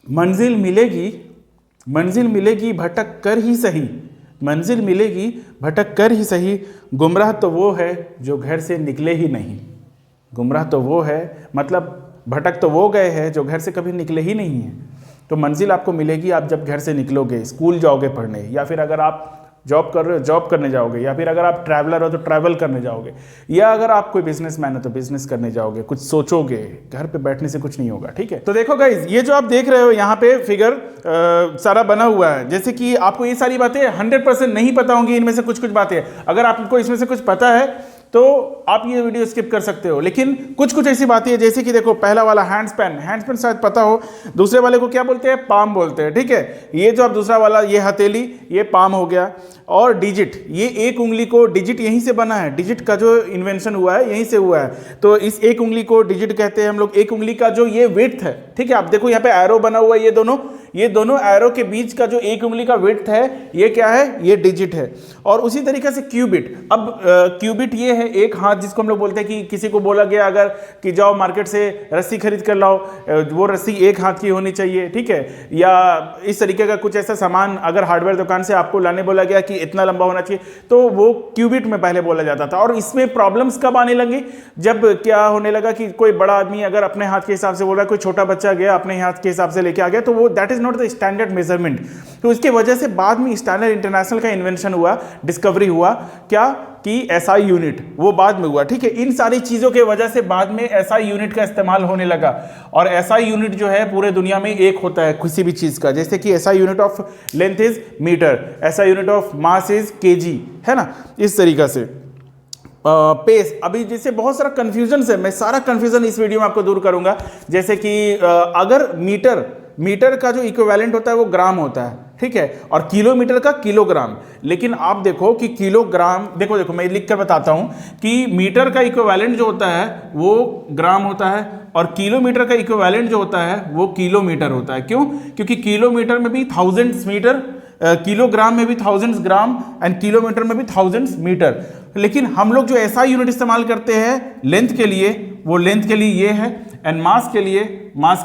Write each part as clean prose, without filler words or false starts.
मंजिल मिलेगी, मंजिल मिलेगी भटक कर ही सही, मंजिल मिलेगी भटक कर ही सही, गुमराह तो वो है जो घर से निकले ही नहीं। गुमराह तो वो है, मतलब भटक तो वो गए हैं जो घर से कभी निकले ही नहीं हैं। तो मंजिल आपको मिलेगी आप जब घर से निकलोगे, स्कूल जाओगे पढ़ने, या फिर अगर आप जॉब कर रहे हो जॉब करने जाओगे, या फिर अगर आप ट्रैवलर हो तो ट्रैवल करने जाओगे, या अगर आप कोई बिजनेसमैन हो तो बिजनेस करने जाओगे, कुछ सोचोगे, घर पे बैठने से कुछ नहीं होगा। ठीक है, तो देखो गाइज, ये जो आप देख रहे हो यहाँ पे फिगर सारा बना हुआ है। जैसे कि आपको ये सारी बातें 100% नहीं पता होंगी, इनमें से कुछ कुछ बातें, अगर आपको इसमें से कुछ पता है तो आप ये वीडियो स्किप कर सकते हो, लेकिन कुछ कुछ ऐसी बातें हैं, जैसे कि देखो पहला वाला हैंड स्पैन शायद पता हो, दूसरे वाले को क्या बोलते हैं, पाम बोलते हैं। ठीक है, ये जो आप दूसरा वाला, ये हथेली, ये पाम हो गया। और डिजिट, ये एक उंगली को, डिजिट यहीं से बना है, डिजिट का जो इन्वेंशन हुआ है यहीं से हुआ है, तो इस एक उंगली को डिजिट कहते हैं हम लोग। एक उंगली का जो ये विड्थ है, ठीक है, आप देखो यहाँ पे एरो बना हुआ है, ये दोनों एरो के बीच का जो एक उंगली का विड्थ है, ये क्या है, ये डिजिट है। और उसी तरीके से क्यूबिट, अब क्यूबिट ये है एक हाथ, जिसको हम लोग बोलते हैं कि किसी को बोला गया अगर कि जाओ मार्केट से रस्सी खरीद कर लाओ, वो रस्सी एक हाथ की होनी चाहिए। ठीक है, या इस तरीके का कुछ ऐसा सामान अगर हार्डवेयर दुकान से आपको लाने बोला गया कि इतना लंबा होना चाहिए, तो वो क्यूबिट में पहले बोला जाता था। और इसमें प्रॉब्लम्स कब आने लगी, जब क्या होने लगा कि कोई बड़ा आदमी अगर अपने हाथ के हिसाब से बोल रहा है, कोई छोटा बच्चा गया अपने हाथ के हिसाब से लेके आ गया, तो वो that is not the standard measurement. तो इसके वजह से बाद में स्टैंडर्ड इंटरनेशनल का इन्वेंशन हुआ, डिस्कवरी हुआ, क्या कि एसआई यूनिट, वो बाद में हुआ। ठीक है, इन सारी चीजों के वजह से बाद में एसआई यूनिट का इस्तेमाल होने लगा। और एसआई यूनिट जो है पूरे दुनिया में एक होता है किसी भी चीज का, जैसे कि SI unit of length is metre, SI unit of mass is kg, है ना, इस तरीका से। पेस, अभी जैसे बहुत सारा कंफ्यूजन है, मैं सारा कंफ्यूजन इस वीडियो में आपको दूर करूंगा। जैसे कि अगर मीटर का जो इक्विवेलेंट होता है वो ग्राम होता है, ठीक है, और किलोमीटर का किलोग्राम। लेकिन आप देखो कि किलोग्राम, देखो मैं लिख कर बताता हूं कि मीटर का इक्विवेलेंट जो होता है वो ग्राम होता है, और किलोमीटर का इक्विवेलेंट जो होता है वो किलोमीटर होता है। क्यों? क्योंकि किलोमीटर में भी थाउजेंड्स मीटर, किलोग्राम में भी थाउजेंड्स ग्राम, एंड किलोमीटर में भी थाउजेंड्स मीटर। लेकिन हम लोग जो ऐसा यूनिट इस्तेमाल करते हैं लेंथ के लिए, वो लेंथ के लिए ये है, एंड मास के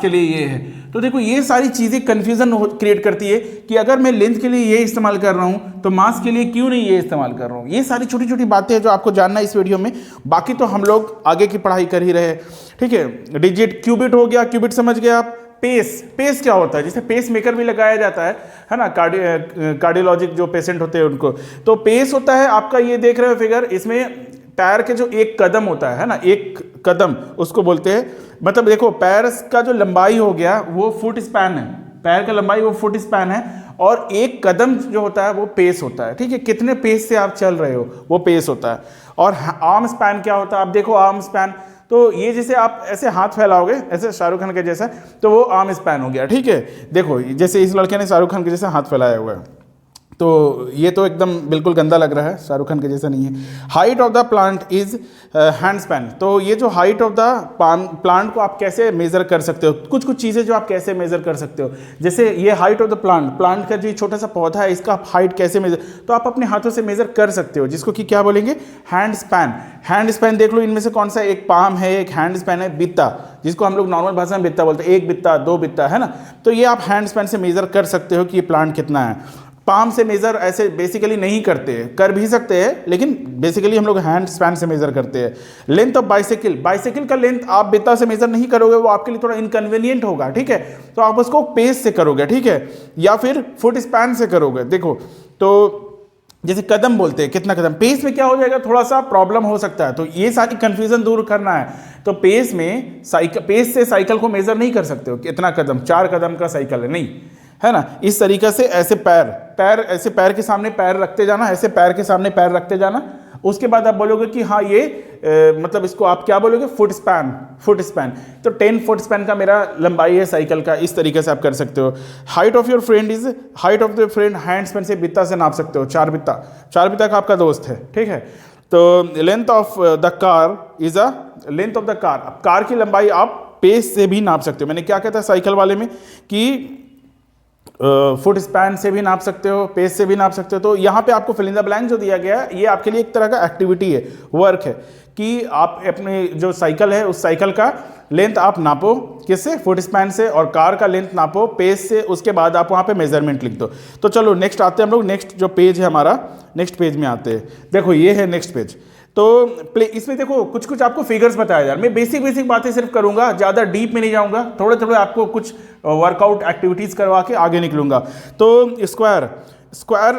लिए ये है। तो देखो ये सारी चीजें कंफ्यूजन क्रिएट करती है कि अगर मैं लेंथ के लिए ये इस्तेमाल कर रहा हूं तो मास के लिए क्यों नहीं ये इस्तेमाल कर रहा हूं। ये सारी छोटी छोटी बातें हैं जो आपको जानना है इस वीडियो में, बाकी तो हम लोग आगे की पढ़ाई कर ही रहे हैं। ठीक है, डिजिट, क्यूबिट हो गया, क्यूबिट समझ गए आप। पेस क्या होता है, जैसे पेस मेकर भी लगाया जाता है ना, कार्डियोलॉजिक जो पेशेंट होते हैं उनको। तो पेस होता है आपका, ये देख रहे हो फिगर, इसमें पैर के जो एक कदम होता है ना, एक कदम उसको बोलते हैं, मतलब देखो पैर का जो लंबाई हो गया वो फुट स्पैन है, पैर का लंबाई वो फुट स्पैन है, और एक कदम जो होता है वो पेस होता है। ठीक है, कितने पेस से आप चल रहे हो वो पेस होता है। और आर्म स्पैन क्या होता है, आप देखो आर्म स्पैन, तो ये जैसे आप ऐसे हाथ फैलाओगे ऐसे शाहरुख खान के जैसा, तो वो आर्म स्पैन हो गया। ठीक है, देखो जैसे इस लड़के ने शाहरुख खान के जैसा हाथ फैलाया हुआ है, तो ये तो एकदम बिल्कुल गंदा लग रहा है, शाहरुख खान के जैसा नहीं है। Height of the plant is hand span, तो ये जो हाइट ऑफ द प्लांट को आप कैसे मेजर कर सकते हो, कुछ कुछ चीज़ें जो आप कैसे मेजर कर सकते हो, जैसे ये हाइट ऑफ द प्लांट का जो छोटा सा पौधा है इसका हाइट कैसे मेजर, तो आप अपने हाथों से मेजर कर सकते हो, जिसको कि क्या बोलेंगे, हैंड स्पैन। देख लो इनमें से कौन सा, एक पाम है, एक हैंड स्पैन है, बित्ता, जिसको हम लोग नॉर्मल भाषा में बित्ता बोलते हैं, एक बित्ता, दो बित्ता, है ना। तो ये आप हैंड स्पैन से मेजर कर सकते हो कि ये प्लांट कितना है। पाम से मेजर ऐसे बेसिकली नहीं करते हैं, कर भी सकते हैं, लेकिन बेसिकली हम लोग हैंड स्पैन से मेजर करते हैं। लेंथ ऑफ बाइसाइकिल का लेंथ आप बित्ता से मेजर नहीं करोगे, वो आपके लिए थोड़ा इनकन्वीनियंट होगा। ठीक है, तो आप उसको पेस से करोगे, ठीक है, या फिर फुट स्पैन से करोगे। देखो तो जैसे कदम बोलते हैं, कितना कदम, पेस में क्या हो जाएगा, थोड़ा सा प्रॉब्लम हो सकता है, तो ये सारी कंफ्यूजन दूर करना है। तो पेस से साइकिल को मेजर नहीं कर सकते हो, कितना कदम, 4 कदम का साइकिल है, नहीं, है ना। इस तरीके से ऐसे ऐसे पैर के सामने पैर रखते जाना, ऐसे पैर के सामने पैर रखते जाना, उसके बाद आप बोलोगे कि हाँ ये मतलब इसको आप क्या बोलोगे, फुट स्पैन। तो 10 फुट स्पैन का मेरा लंबाई है साइकिल का, इस तरीके से आप कर सकते हो। Height of the friend hand span से बित्ता से नाप सकते हो, 4 बित्ता का आपका दोस्त है। ठीक है, तो length of the car is length of the car, car की लंबाई आप पेस से भी नाप सकते हो। मैंने क्या कहता है साइकिल वाले में कि फुट स्पैन से भी नाप सकते हो, पेस से भी नाप सकते हो। तो यहाँ पे आपको फिल इन द ब्लैंक जो दिया गया है ये आपके लिए एक तरह का एक्टिविटी है, वर्क है, कि आप अपने जो साइकिल है उस साइकिल का लेंथ आप नापो, किससे, फुट स्पैन से, और कार का लेंथ नापो पेज से, उसके बाद आप वहाँ पे मेजरमेंट लिख दो। तो चलो नेक्स्ट आते हैं हम लोग, नेक्स्ट जो पेज है हमारा, नेक्स्ट पेज में आते हैं। देखो ये है नेक्स्ट पेज। तो इसमें देखो कुछ कुछ आपको फिगर्स बताया जा रहा है। मैं बेसिक बेसिक बातें सिर्फ करूंगा, ज़्यादा डीप में नहीं जाऊंगा, थोड़े थोड़े आपको कुछ वर्कआउट एक्टिविटीज़ करवा के आगे निकलूंगा। तो स्क्वायर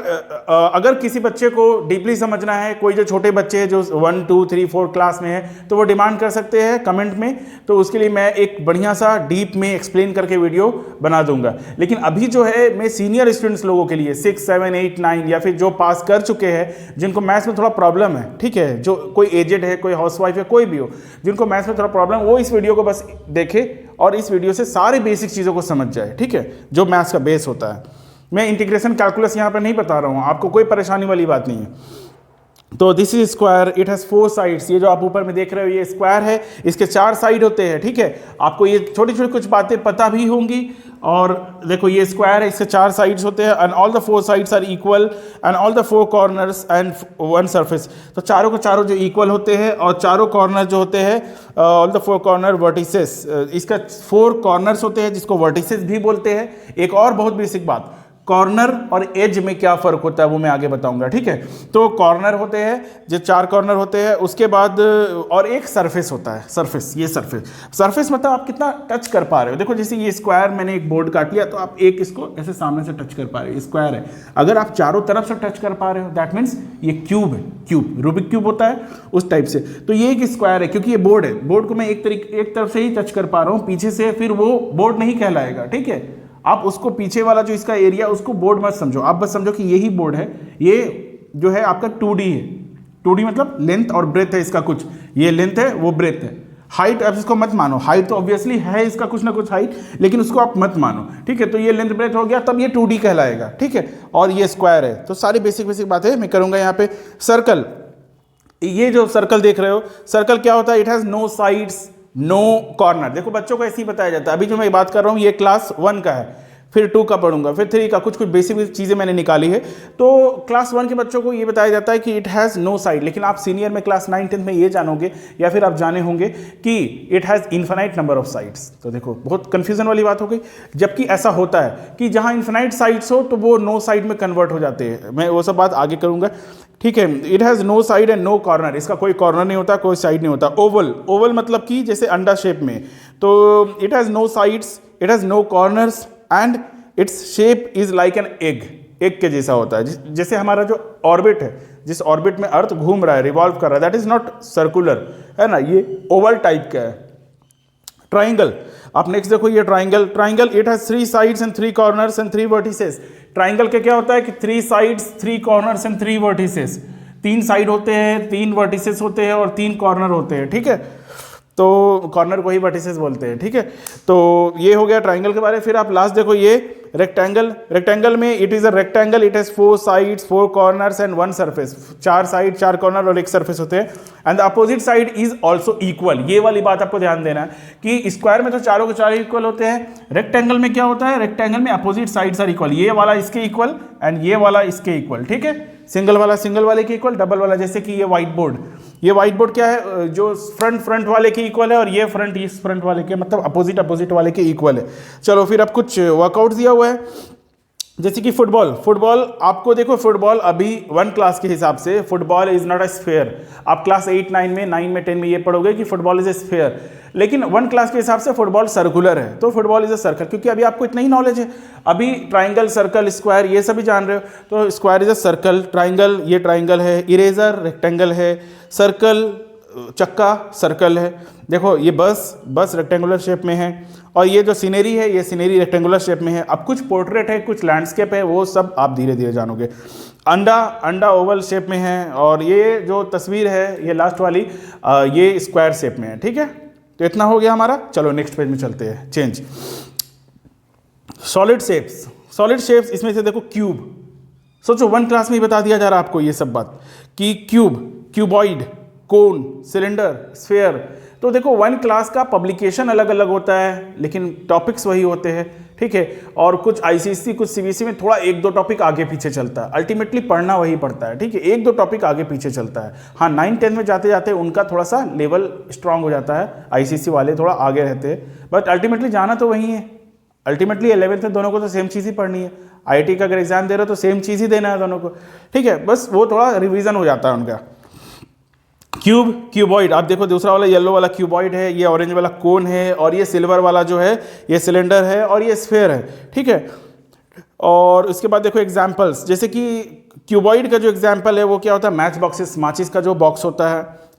अगर किसी बच्चे को डीपली समझना है, कोई जो छोटे बच्चे हैं जो 1 2 3 4 क्लास में है, तो वो डिमांड कर सकते हैं कमेंट में, तो उसके लिए मैं एक बढ़िया सा डीप में एक्सप्लेन करके वीडियो बना दूंगा। लेकिन अभी जो है मैं सीनियर स्टूडेंट्स लोगों के लिए 6 7 8 9 या फिर जो पास कर चुके हैं, जिनको मैथ्स में थोड़ा प्रॉब्लम है, ठीक है, जो कोई एजेड है, कोई हाउसवाइफ है, कोई भी हो जिनको मैथ्स में थोड़ा प्रॉब्लम, वो इस वीडियो को बस देखे और इस वीडियो से सारी बेसिक चीज़ों को समझ जाए, ठीक है, जो मैथ्स का बेस होता है। मैं इंटीग्रेशन कैलकुलस यहाँ पर नहीं बता रहा हूँ, आपको कोई परेशानी वाली बात नहीं है। तो this is square, it has 4 sides. ये जो आप ऊपर में देख रहे हो ये स्क्वायर है, इसके 4 साइड होते हैं, ठीक है। आपको ये छोटी छोटी कुछ बातें पता भी होंगी। और देखो ये स्क्वायर है, इसके 4 साइड्स होते हैं, and all the 4 sides are equal and all the 4 corners and 1 surface. तो चारों को चारों जो इक्वल होते हैं और चारों कॉर्नर जो होते हैं, ऑल द 4 कॉर्नर वर्टिसेस, इसका 4 कॉर्नर्स होते हैं जिसको वर्टिसेस भी बोलते हैं। एक और बहुत बेसिक बात, कॉर्नर और एज में क्या फ़र्क होता है वो मैं आगे बताऊंगा, ठीक है। तो कॉर्नर होते हैं जो 4 कॉर्नर होते हैं, उसके बाद और एक सरफेस होता है, सरफेस। ये सरफेस मतलब आप कितना टच कर पा रहे हो। देखो जैसे ये स्क्वायर, मैंने एक बोर्ड काट लिया तो आप एक इसको ऐसे सामने से टच कर पा रहे हो, स्क्वायर है। अगर आप चारों तरफ से टच कर पा रहे हो दैट मीन्स ये क्यूब है, क्यूब रूबिक क्यूब होता है उस टाइप से। तो ये एक स्क्वायर है क्योंकि ये बोर्ड है, बोर्ड को मैं एक तरफ से ही टच कर पा रहा हूँ, पीछे से फिर वो बोर्ड नहीं कहलाएगा, ठीक है। आप उसको पीछे वाला जो इसका एरिया उसको बोर्ड मत समझो, आप बस समझो कि यही बोर्ड है। ये जो है आपका 2D है, 2D मतलब लेंथ और ब्रेथ है इसका, कुछ ये लेंथ है वो ब्रेथ है। हाइट आप इसको मत मानो, हाइट तो ऑब्वियसली है इसका कुछ ना कुछ हाइट, लेकिन उसको आप मत मानो, ठीक है। तो ये लेंथ ब्रेथ हो गया, तब ये 2D कहलाएगा, ठीक है। और ये स्क्वायर है। तो सारी बेसिक बातें मैं करूंगा यहाँ पे। सर्कल, ये जो सर्कल देख रहे हो, सर्कल क्या होता है, it has no sides no corner. देखो बच्चों को ऐसे ही बताया जाता है। अभी जो मैं बात कर रहा हूँ ये क्लास 1 का है, फिर 2 का पढ़ूंगा, फिर 3 का, कुछ बेसिक चीज़ें मैंने निकाली है। तो क्लास 1 के बच्चों को ये बताया जाता है कि इट हैज़ नो साइड। लेकिन आप सीनियर में क्लास 9 10 में ये जानोगे या फिर आप जाने होंगे कि it has infinite number of sides. तो देखो बहुत कन्फ्यूजन वाली बात हो गई, जबकि ऐसा होता है कि जहाँ इन्फिनाइट साइड्स हो तो वो नो साइड में कन्वर्ट हो जाते हैं। मैं वो सब बात आगे करूँगा, ठीक है। It has no side and no corner, इसका कोई कॉर्नर नहीं होता, कोई साइड नहीं होता। ओवल, ओवल मतलब कि जैसे अंडा शेप में। तो it has no sides, it has no corners and its shape is like an egg, egg के जैसा होता है। जैसे हमारा जो ऑर्बिट है, जिस ऑर्बिट में अर्थ घूम रहा है, रिवॉल्व कर रहा है, दैट इज नॉट सर्कुलर, है ना, ये ओवल टाइप का है। ट्राइंगल, आप नेक्स्ट देखो ये triangle, triangle it has 3 sides and 3 corners and 3 vertices. Triangle के क्या होता है कि 3 sides 3 corners and 3 vertices. 3 side होते हैं, 3 वर्टिसेस होते हैं और 3 कॉर्नर होते हैं, ठीक है। तो कॉर्नर को ही वर्टिसेस बोलते हैं, ठीक है। तो ये हो गया ट्राइंगल के बारे में। फिर आप लास्ट देखो ये रेक्टेंगल, रेक्टेंगल में it is a rectangle, it has 4 sides 4 corners and 1 surface. 4 side 4 corner और 1 सरफेस होते हैं। And the opposite side is also equal. ये वाली बात आपको ध्यान देना है कि स्क्वायर में तो चारों के चारों इक्वल होते हैं, रेक्टेंगल में क्या होता है, रेक्टेंगल में अपोजिट साइड्स आर इक्वल। ये वाला इसके इक्वल एंड ये वाला इसके इक्वल, ठीक है। सिंगल वाला सिंगल वाले के इक्वल, डबल वाला, जैसे कि ये व्हाइट बोर्ड, ये व्हाइट बोर्ड क्या है, जो फ्रंट वाले के इक्वल है और ये फ्रंट इस फ्रंट वाले के, मतलब अपोजिट वाले के इक्वल है। चलो फिर अब कुछ वर्कआउट दिया हुआ है, जैसे कि फुटबॉल आपको देखो, फुटबॉल अभी 1 क्लास के हिसाब से football is not a sphere. आप क्लास 8 9 में 9 में 10 में ये पढ़ोगे कि फुटबॉल इज ए स्फेयर, लेकिन 1 क्लास के हिसाब से फुटबॉल सर्कुलर है। तो फुटबॉल इज अ सर्कल, क्योंकि अभी आपको इतना ही नॉलेज है। अभी ट्राइंगल, सर्कल, स्क्वायर ये सभी जान रहे हो। तो square is a circle, triangle ये ट्राइंगल है, इरेजर रेक्टेंगल है, सर्कल चक्का सर्कल है। देखो ये बस रेक्टेंगुलर शेप में है, और ये जो सीनरी है ये सीनरी रेक्टेंगुलर शेप में है। अब कुछ पोर्ट्रेट है, कुछ लैंडस्केप है, वो सब आप धीरे धीरे जानोगे। अंडा ओवल शेप में है, और ये जो तस्वीर है ये लास्ट वाली ये स्क्वायर शेप में है, ठीक है। तो इतना हो गया हमारा। चलो नेक्स्ट पेज में चलते हैं। चेंज सॉलिड शेप्स, इसमें से देखो क्यूब, सोचो 1 क्लास में ही बता दिया जा रहा है आपको ये सब बात कि क्यूबॉइड, कोन, सिलेंडर, स्फेयर। तो देखो 1 क्लास का पब्लिकेशन अलग अलग होता है, लेकिन टॉपिक्स वही होते हैं। ठीक है, और कुछ आईसीएसई कुछ सीबीएसई में थोड़ा एक दो टॉपिक आगे पीछे चलता है, अल्टीमेटली पढ़ना वही पड़ता है, ठीक है, एक दो टॉपिक आगे पीछे चलता है। हाँ 9-10 में जाते जाते उनका थोड़ा सा लेवल स्ट्रांग हो जाता है, आईसीएसई वाले थोड़ा आगे रहते हैं, बट अल्टीमेटली जाना तो वही है। अल्टीमेटली 11th में दोनों को तो सेम चीज़ ही पढ़नी है, आईआईटी का अगर एग्जाम दे रहे हो तो सेम चीज़ ही देना है दोनों को, ठीक है, बस वो थोड़ा रिवीजन हो जाता है उनका। क्यूब, क्यूबॉइड, आप देखो दूसरा वाला येलो वाला क्यूबॉइड है, ये ऑरेंज वाला कोन है, और ये सिल्वर वाला जो है ये सिलेंडर है, और ये स्फेयर है, ठीक है। और उसके बाद देखो एग्जाम्पल्स, जैसे कि क्यूबॉइड का जो एग्जाम्पल है वो क्या होता है, मैच बॉक्सेस, माचिस का जो बॉक्स होता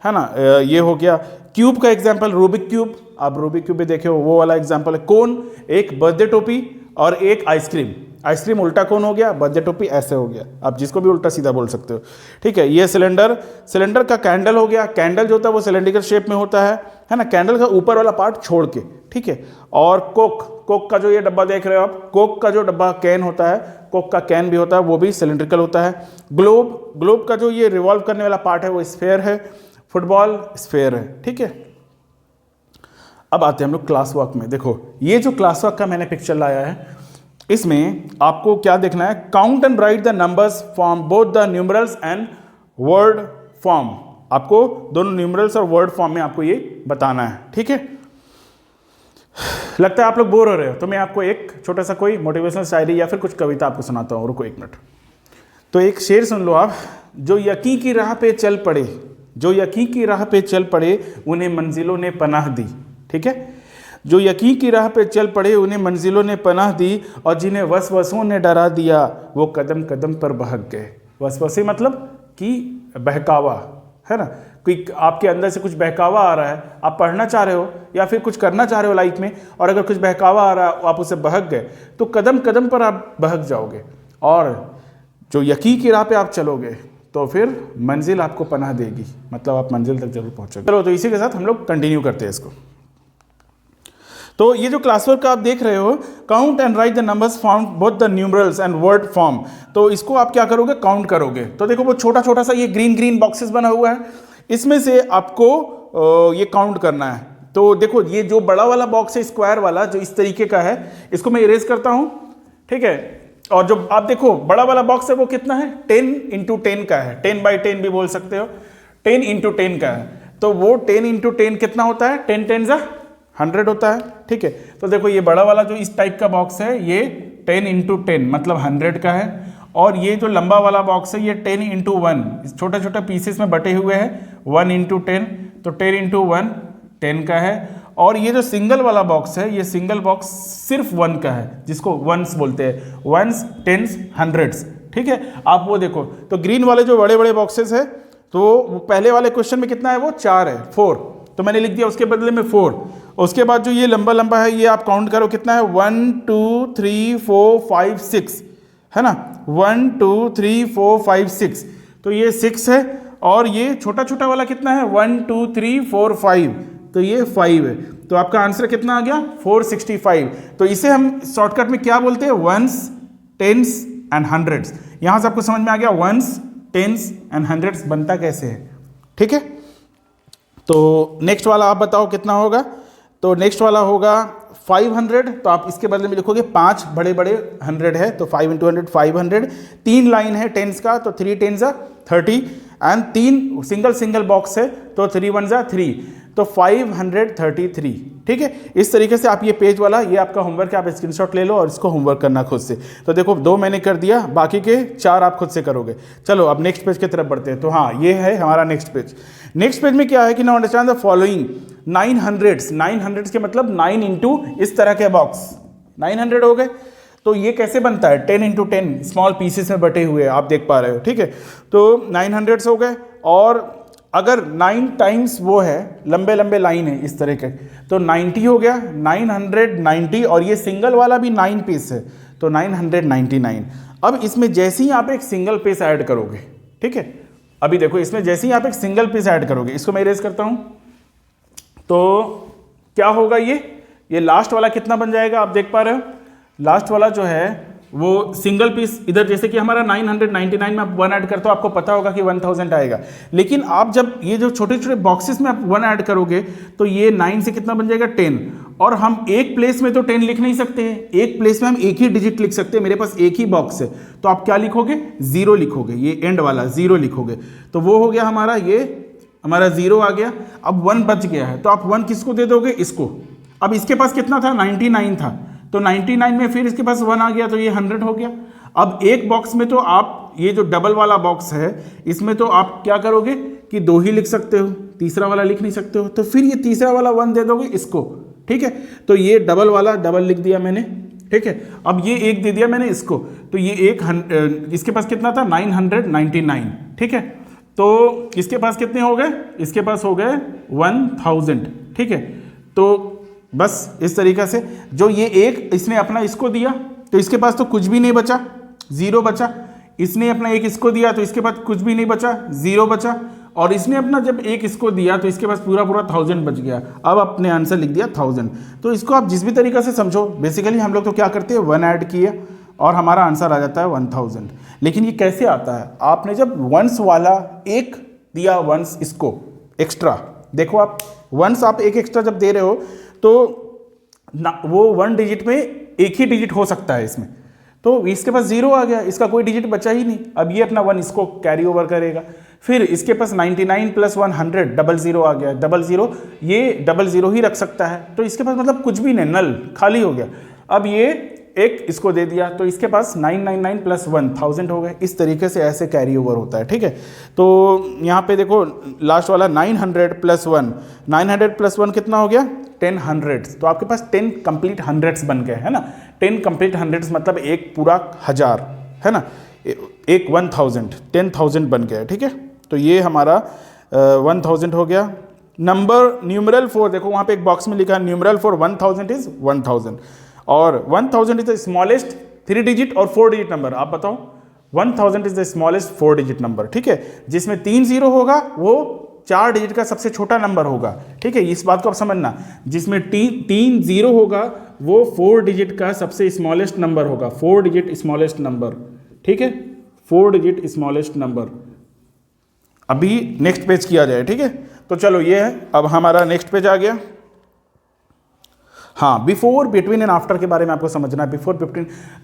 है ना, ये हो गया। क्यूब का एग्जाम्पल रूबिक क्यूब, आप रूबिक क्यूब भी देखे हो, वो वाला एग्जाम्पल है। कोन, एक बर्थडे टोपी और एक आइसक्रीम, आइसक्रीम उल्टा कोन हो गया, बर्थडे टोपी ऐसे हो गया, आप जिसको भी उल्टा सीधा बोल सकते हो, ठीक है। ये सिलेंडर, सिलेंडर का कैंडल हो गया, कैंडल जो होता है वो सिलेंड्रिकल शेप में होता है ना, कैंडल का ऊपर वाला पार्ट छोड़ के, ठीक है। और कोक, कोक का जो ये डब्बा देख रहे हो आप, कोक का जो डब्बा कैन होता है, कोक का कैन भी होता है, वो भी सिलेंड्रिकल होता है। ग्लोब, ग्लोब का जो ये रिवॉल्व करने वाला पार्ट है वो स्फेयर है। फुटबॉल स्फेयर है, ठीक है। अब आते हैं हम लोग क्लास वर्क में। देखो ये जो क्लास वर्क का मैंने पिक्चर लाया है, इसमें आपको क्या देखना है, count and right the numbers from both the numerals and word form. आपको दोनों न्यूमरल्स और वर्ड फॉर्म में आपको ये बताना है, ठीक है। लगता है आप लोग बोर हो रहे हो, तो मैं आपको एक छोटा सा कोई मोटिवेशनल शायरी या फिर कुछ कविता आपको सुनाता हूँ, रुको एक मिनट। तो एक शेर सुन लो आप, जो यकीन की राह पे चल पड़े, जो यकीन की राह पे चल पड़े उन्हें मंजिलों ने पनाह दी, ठीक है। जो यकीन की राह पे चल पड़े उन्हें मंजिलों ने पनाह दी, और जिन्हें वसवसों ने डरा दिया वो कदम कदम पर बहक गए। वसवसे मतलब कि बहकावा, है ना, कोई आपके अंदर से कुछ बहकावा आ रहा है, आप पढ़ना चाह रहे हो या फिर कुछ करना चाह रहे हो लाइफ में, और अगर कुछ बहकावा आ रहा है आप उससे बहक गए तो कदम कदम पर आप बहक जाओगे, और जो यकीन की राह पे आप चलोगे तो फिर मंजिल आपको पनाह देगी, मतलब आप मंजिल तक जरूर पहुंचोगे। चलो तो इसी के साथ हम लोग कंटिन्यू करते हैं इसको। तो ये जो क्लास वर्क का आप देख रहे हो, count and right the numbers form both the numerals and word form, तो इसको आप क्या करोगे, काउंट करोगे। तो देखो वो छोटा छोटा सा ये ग्रीन ग्रीन बॉक्सेस बना हुआ है, इसमें से आपको ये काउंट करना है। तो देखो ये जो बड़ा वाला बॉक्स है स्क्वायर वाला, जो इस तरीके का है, इसको मैं इरेज करता हूँ, ठीक है। और जो आप देखो बड़ा वाला बॉक्स है वो कितना है, 10x10 का है, 10x10 भी बोल सकते हो, 10x10 का है। तो वो 10x10 कितना होता है, 10 10 100 होता है, ठीक है। तो देखो ये बड़ा वाला जो इस टाइप का बॉक्स है ये 10x10 मतलब 100 का है, और ये जो लंबा वाला बॉक्स है ये 10x1, छोटे छोटे पीसेस में बटे हुए हैं, 1x10, तो 10x1 10 का है। और ये जो सिंगल वाला बॉक्स है, ये सिंगल बॉक्स सिर्फ 1 का है, जिसको वंस बोलते हैं, वंस, टेंस, हंड्रेड्स, ठीक है। आप वो देखो, तो ग्रीन वाले जो बड़े बड़े बॉक्सेस है, तो पहले वाले क्वेश्चन में कितना है, वो 4 है, 4, तो मैंने लिख दिया उसके बदले में 4। उसके बाद जो ये लंबा लंबा है ये आप काउंट करो कितना है, 1 2 3 4 5 6, है ना, 1 2 3 4 5 6, तो ये 6 है। और ये छोटा छोटा वाला कितना है, 1 2 3 4 5, तो ये 5 है। तो आपका आंसर कितना आ गया, 465। तो इसे हम शॉर्टकट में क्या बोलते हैं, वंस, टेंस एंड हंड्रेड्स। यहां से आपको समझ में आ गया वंस, टेंस एंड हंड्रेड्स बनता कैसे है, ठीक है। तो नेक्स्ट वाला आप बताओ कितना होगा, तो नेक्स्ट वाला होगा 500, तो आप इसके बदले में लिखोगे 5 बड़े बड़े 100 है, तो 5 × 100 500। 3 लाइन है टेंस का, तो 3 10 30, एंड 3 सिंगल सिंगल बॉक्स है, तो 3 1 3, तो 533, ठीक है। इस तरीके से आप ये पेज वाला, ये आपका होमवर्क है, आप स्क्रीनशॉट ले लो और इसको होमवर्क करना खुद से। तो देखो 2 मैंने कर दिया, बाकी के 4 आप खुद से करोगे। चलो अब नेक्स्ट पेज की तरफ बढ़ते हैं। तो हाँ ये है हमारा नेक्स्ट पेज। नेक्स्ट पेज में क्या है कि नाउ अंडरस्टैंड द फॉलोइंग 900, 900 के मतलब 9 इंटू इस तरह के बॉक्स 900 हो गए। तो ये कैसे बनता है, 10 × 10 स्मॉल पीसेस में बटे हुए, आप देख पा रहे हो, ठीक है। तो 900 हो गए, और अगर 9 टाइम्स वो है, लंबे लंबे लाइन है इस तरह के, तो 90 हो गया, 990, और ये सिंगल वाला भी 9 पीस है, तो 999। अब इसमें जैसे ही आप एक सिंगल पीस ऐड करोगे, ठीक है, अभी देखो इसमें जैसे ही आप एक सिंगल पीस ऐड करोगे, इसको मैं इरेज करता हूं, तो क्या होगा, ये लास्ट वाला कितना बन जाएगा, आप देख पा रहे हो, लास्ट वाला जो है वो सिंगल पीस इधर, जैसे कि हमारा 999 में आप 1 ऐड करते हो, आपको पता होगा कि 1000 आएगा। लेकिन आप जब ये जो छोटे छोटे बॉक्सेस में आप 1 ऐड करोगे, तो ये 9 से कितना बन जाएगा, 10, और हम एक प्लेस में तो 10 लिख नहीं सकते हैं, एक प्लेस में हम एक ही डिजिट लिख सकते हैं, मेरे पास एक ही बॉक्स है, तो आप क्या लिखोगे, 0 लिखोगे, ये एंड वाला 0 लिखोगे, तो वो हो गया हमारा, ये हमारा 0 आ गया। अब 1 बच गया है, तो आप 1 किसको दे दोगे, इसको। अब इसके पास कितना था, 99 था, तो 99 में फिर इसके पास 1 आ गया, तो ये 100 हो गया। अब एक बॉक्स में तो आप, ये जो डबल वाला बॉक्स है, इसमें तो आप क्या करोगे कि 2 ही लिख सकते हो, तीसरा वाला लिख नहीं सकते हो, तो फिर ये तीसरा वाला 1 दे दोगे इसको, ठीक है। तो ये डबल वाला डबल लिख दिया मैंने, ठीक है। अब ये 1 दे दिया मैंने इसको, तो ये इसके पास कितना था, 999, ठीक है। तो इसके पास कितने हो गए, इसके पास हो गए 1000, ठीक है। तो बस इस तरीक़ा से जो ये एक इसने अपना इसको दिया, तो इसके पास तो कुछ भी नहीं बचा, 0 बचा। इसने अपना एक इसको दिया, तो इसके पास कुछ भी नहीं बचा, 0 बचा। और इसने अपना जब एक इसको दिया, तो इसके पास पूरा 1000 बच गया। अब अपने आंसर लिख दिया 1000। तो इसको आप जिस भी तरीक़ा से समझो, बेसिकली हम लोग तो क्या करते हैं, 1 ऐड किए और हमारा आंसर आ जाता है 1000। लेकिन ये कैसे आता है, आपने जब वंस वाला एक दिया, वंस इसको एक्स्ट्रा, देखो आप वंस आप एक एक्स्ट्रा जब दे रहे हो, तो ना वो 1 डिजिट में एक ही डिजिट हो सकता है इसमें, तो इसके पास 0 आ गया, इसका कोई डिजिट बचा ही नहीं। अब ये अपना 1 इसको कैरी ओवर करेगा, फिर इसके पास 99 + 100, 00 आ गया, 00 ये 00 ही रख सकता है, तो इसके पास मतलब कुछ भी नहीं, नल खाली हो गया। अब ये एक इसको दे दिया, तो इसके पास 999 + 1000 हो गए। इस तरीके से ऐसे कैरी ओवर होता है, ठीक है। तो यहाँ पे देखो लास्ट वाला 900 + 1, 900 + 1 कितना हो गया, 10 हंड्रेड्स। तो आपके पास 10 कंप्लीट हंड्रेड्स बन गए, है ना। 10 कंप्लीट हंड्रेड्स मतलब एक पूरा 1000, है ना, एक 1000 बन गया, ठीक है। तो ये हमारा 1000 हो गया। नंबर न्यूमरल 4, देखो वहाँ पे एक बॉक्स में लिखा है न्यूमरल फॉर 1000 इज 1000, और 1000 इज द स्मॉलेस्ट 3 डिजिट और 4 डिजिट नंबर। आप बताओ, 1000 is the smallest 4 digit number, ठीक है। जिसमें 3 0 होगा वो 4 डिजिट का सबसे छोटा नंबर होगा, ठीक है। इस बात को आप समझना, जिसमें 3 0 होगा वो 4 डिजिट का सबसे स्मॉलेस्ट नंबर होगा, 4 डिजिट स्मॉलेस्ट नंबर, ठीक है, 4 डिजिट स्मॉलेस्ट नंबर। अभी नेक्स्ट पेज किया जाए, ठीक है। तो चलो ये है, अब हमारा नेक्स्ट पेज आ गया। हाँ, बिफोर, बिटवीन एंड आफ्टर के बारे में आपको समझना है। बिफोर,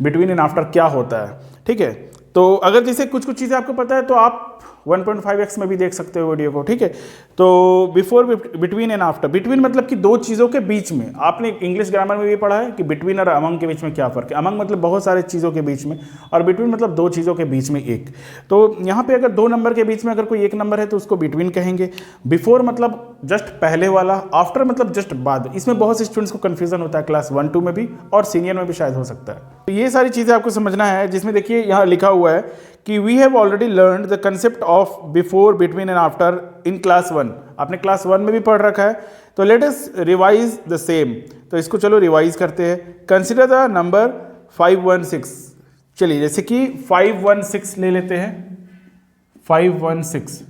बिटवीन एंड आफ्टर क्या होता है, ठीक है। तो अगर जैसे कुछ चीज़ें आपको पता है तो आप 1.5x में भी देख सकते हो वीडियो को, ठीक है। तो before, between and after, between मतलब कि दो चीज़ों के बीच में। आपने इंग्लिश ग्रामर में भी पढ़ा है कि बिटवीन और अमंग के बीच में क्या फ़र्क है। अमंग मतलब बहुत सारे चीज़ों के बीच में, और बिटवीन मतलब दो चीज़ों के बीच में एक। तो यहाँ पे अगर 2 नंबर के बीच में अगर कोई एक नंबर है तो उसको बिटवीन कहेंगे। बिफोर मतलब जस्ट पहले वाला, आफ्टर मतलब जस्ट बाद। इसमें बहुत से स्टूडेंट्स को कन्फ्यूजन होता है, क्लास 1 2 में भी और सीनियर में भी शायद हो सकता है। तो ये सारी चीज़ें आपको समझना है, जिसमें देखिए यहाँ लिखा हुआ है कि we have already learn the concept of before, between and after in class 1। आपने क्लास 1 में भी पढ़ रखा है, तो let us revise the same. तो इसको चलो रिवाइज करते हैं। Consider the number 516। चलिए जैसे कि 516 ले लेते हैं, 516।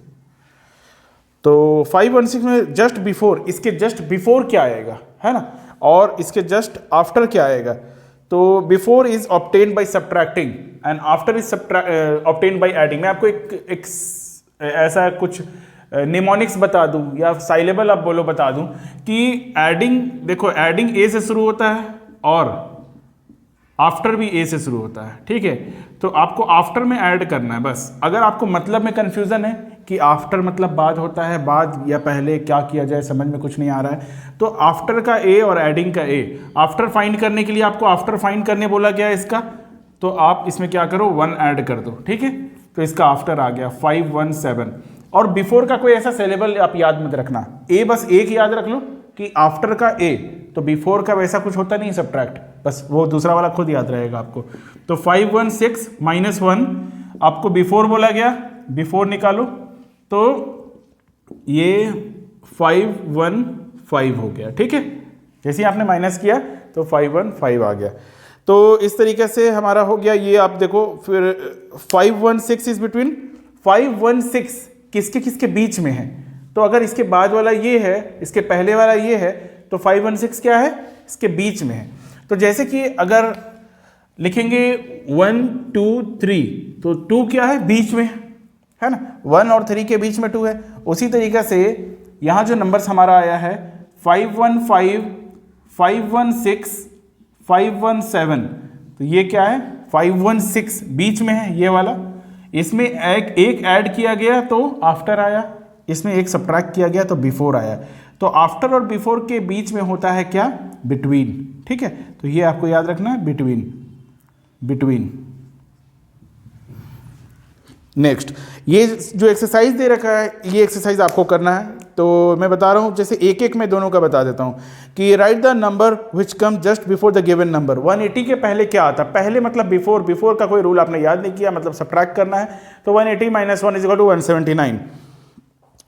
तो 516 में जस्ट बिफोर, इसके जस्ट बिफोर क्या आएगा, है ना, और इसके जस्ट आफ्टर क्या आएगा। तो before is obtained by subtracting and after is obtained by adding. मैं आपको एक ऐसा कुछ निमोनिक्स बता दूं या साइलेबल आप बोलो बता दूं कि एडिंग, देखो एडिंग ए से शुरू होता है और आफ्टर भी ए से शुरू होता है, ठीक है। तो आपको आफ्टर में ऐड करना है बस। अगर आपको मतलब में कन्फ्यूज़न है कि आफ्टर मतलब बाद होता है, बाद या पहले, क्या किया जाए समझ में कुछ नहीं आ रहा है, तो आफ्टर का ए और एडिंग का ए। आफ्टर फाइंड करने के लिए आपको आफ्टर फाइंड करने बोला गया है इसका, तो आप इसमें क्या करो, 1 ऐड कर दो, ठीक है। तो इसका आफ्टर आ गया 517। और बिफोर का कोई ऐसा सिलेबल आप याद मत रखना, ए बस एक याद रख लो कि आफ्टर का ए, तो बिफोर का वैसा कुछ होता नहीं सब्ट्रैक्ट, बस वो दूसरा वाला खुद याद रहेगा आपको। तो 516 - 1 आपको बिफोर बोला गया, बिफोर निकालो, तो ये 515 हो गया, ठीक है। जैसे ही आपने माइनस किया तो 515 आ गया। तो इस तरीके से हमारा हो गया ये। आप देखो फिर 516 इज बिटवीन, 516 किसके किसके बीच में है। तो अगर इसके बाद वाला ये है, इसके पहले वाला ये है, तो 516 क्या है, इसके बीच में है। तो जैसे कि अगर लिखेंगे 1 2 3, तो 2 क्या है, बीच में है ना, 1 और 3 के बीच में 2 है। उसी तरीके से यहाँ जो नंबर्स हमारा आया है 515 516, 517, तो ये क्या है 516 बीच में है ये वाला, इसमें एक ऐड किया गया तो आफ्टर आया, इसमें एक सब्ट्रैक्ट किया गया तो बिफोर आया। तो आफ्टर और बिफोर के बीच में होता है क्या, बिटवीन। ठीक है, तो ये आपको याद रखना है, बिटवीन। नेक्स्ट, ये जो एक्सरसाइज दे रखा है ये एक्सरसाइज आपको करना है। तो मैं बता रहा हूँ, जैसे एक एक में दोनों का बता देता हूँ कि right the number which come just before the given number. 180 के पहले क्या आता है, पहले मतलब बिफोर का कोई रूल आपने याद नहीं किया, मतलब सब्ट्रैक्ट करना है। तो 180 - 1 = 179।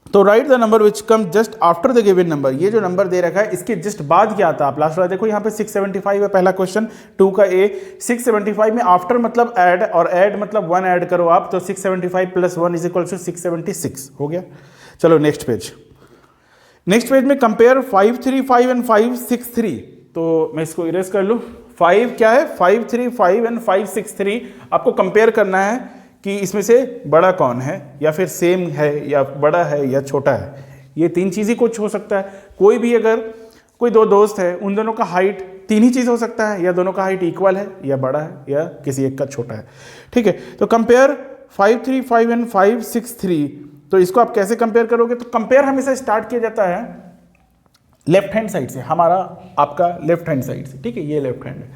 तो right the number which come just after the given number, ये जो नंबर दे रखा है इसके जस्ट बाद क्या आता है, आप लास्ट वाला देखो यहाँ पे 675 है पहला क्वेश्चन 2 का ए। 675 में आफ्टर मतलब ऐड, और ऐड मतलब 1 ऐड करो आप, तो 675 + 1 = 676 हो गया। चलो नेक्स्ट पेज में कंपेयर 535 एंड 563। तो मैं इसको इरेज कर लूँ। 5 क्या है, 535 एंड 563 आपको कंपेयर करना है कि इसमें से बड़ा कौन है, या फिर सेम है, या बड़ा है, या छोटा है। ये तीन चीज़ ही कुछ हो सकता है। कोई भी अगर कोई दो दोस्त है, उन दोनों का हाइट तीन ही चीज़ हो सकता है, या दोनों का हाइट इक्वल है, या बड़ा है, या किसी एक का छोटा है। ठीक है, तो कंपेयर 535 एंड 563। तो इसको आप कैसे कंपेयर करोगे, तो कंपेयर हमेशा स्टार्ट किया जाता है लेफ्ट हैंड साइड से, हमारा आपका लेफ्ट हैंड साइड से। ठीक है, ये लेफ्ट हैंड है।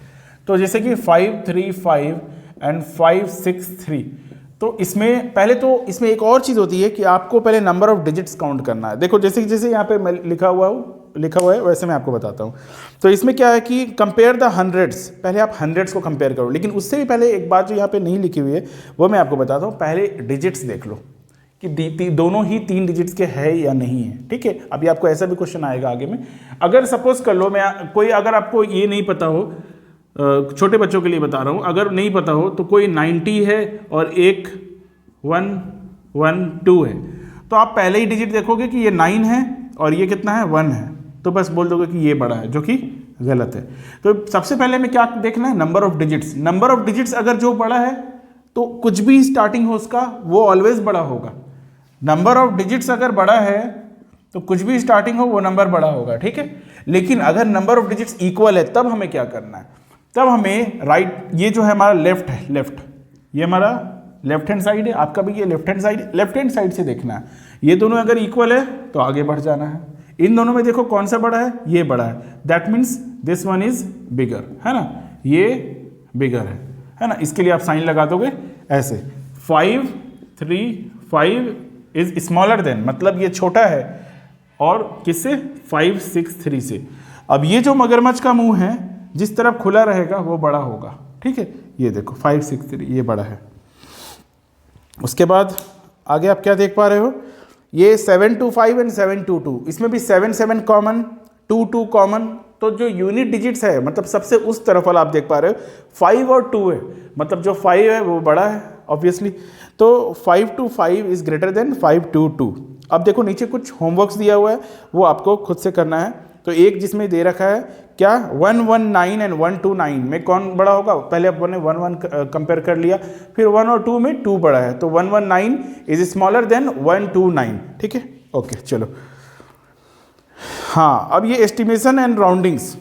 तो जैसे कि 535 एंड 563, तो इसमें पहले तो इसमें एक और चीज़ होती है कि आपको पहले नंबर ऑफ डिजिट्स काउंट करना है। देखो जैसे यहाँ पे लिखा हुआ है वैसे मैं आपको बताता हूँ। तो इसमें क्या है कि कंपेयर द हंड्रेड्स, पहले आप हंड्रेड्स को कंपेयर करो। लेकिन उससे भी पहले एक बात जो यहाँ पे नहीं लिखी हुई है वो मैं आपको बताता हूँ। पहले डिजिट्स देख लो कि दोनों ही 3 डिजिट्स के है या नहीं है। ठीक है, अभी आपको ऐसा भी क्वेश्चन आएगा आगे में। अगर सपोज कर लो अगर आपको ये नहीं पता हो, छोटे बच्चों के लिए बता रहा हूँ, अगर नहीं पता हो तो कोई 90 है और एक 112 है, तो आप पहले ही डिजिट देखोगे कि ये 9 है और ये कितना है 1 है, तो बस बोल दोगे कि ये बड़ा है, जो कि गलत है। तो सबसे पहले में क्या देखना है, number of digits. Number of digits अगर जो बड़ा है तो कुछ भी स्टार्टिंग हो उसका वो ऑलवेज बड़ा होगा। नंबर ऑफ डिजिट्स अगर बड़ा है तो कुछ भी स्टार्टिंग हो वो नंबर बड़ा होगा। ठीक है, लेकिन अगर नंबर ऑफ डिजिट्स इक्वल है तब हमें क्या करना है, तब हमें राइट, ये जो है हमारा लेफ्ट है, ये हमारा लेफ्ट हैंड साइड है, आपका भी ये लेफ्ट हैंड साइड से देखना है। ये दोनों अगर इक्वल है तो आगे बढ़ जाना है। इन दोनों में देखो कौन सा बड़ा है, ये बड़ा है, that means this one is bigger, है ना, ये बिगर है ना। इसके लिए आप साइन लगा दोगे ऐसे, 535 इज स्मॉलर देन, मतलब ये छोटा है और किससे, 563 से। अब ये जो मगरमच्छ का मुंह है जिस तरफ खुला रहेगा वो बड़ा होगा। ठीक है, ये देखो 563 ये बड़ा है। उसके बाद आगे आप क्या देख पा रहे हो, ये 725 एंड 722, इसमें भी 7 कॉमन, 2 कॉमन। तो जो यूनिट डिजिट्स है, मतलब सबसे उस तरफ वाला आप देख पा रहे हो 5 और 2 है, मतलब जो 5 है वो बड़ा है ऑब्वियसली। तो 525 इज ग्रेटर देन 522। अब देखो नीचे कुछ होमवर्क्स दिया हुआ है, वो आपको खुद से करना है। तो एक जिसमें दे रखा है क्या, 119 एंड 129 में कौन बड़ा होगा, पहले अपने 1 कंपेयर कर लिया, फिर 1 और 2 में 2 बड़ा है, तो 119 इज स्मॉलर देन 129। ठीक है, ओके चलो। हाँ, अब ये एस्टिमेशन एंड राउंडिंग्स,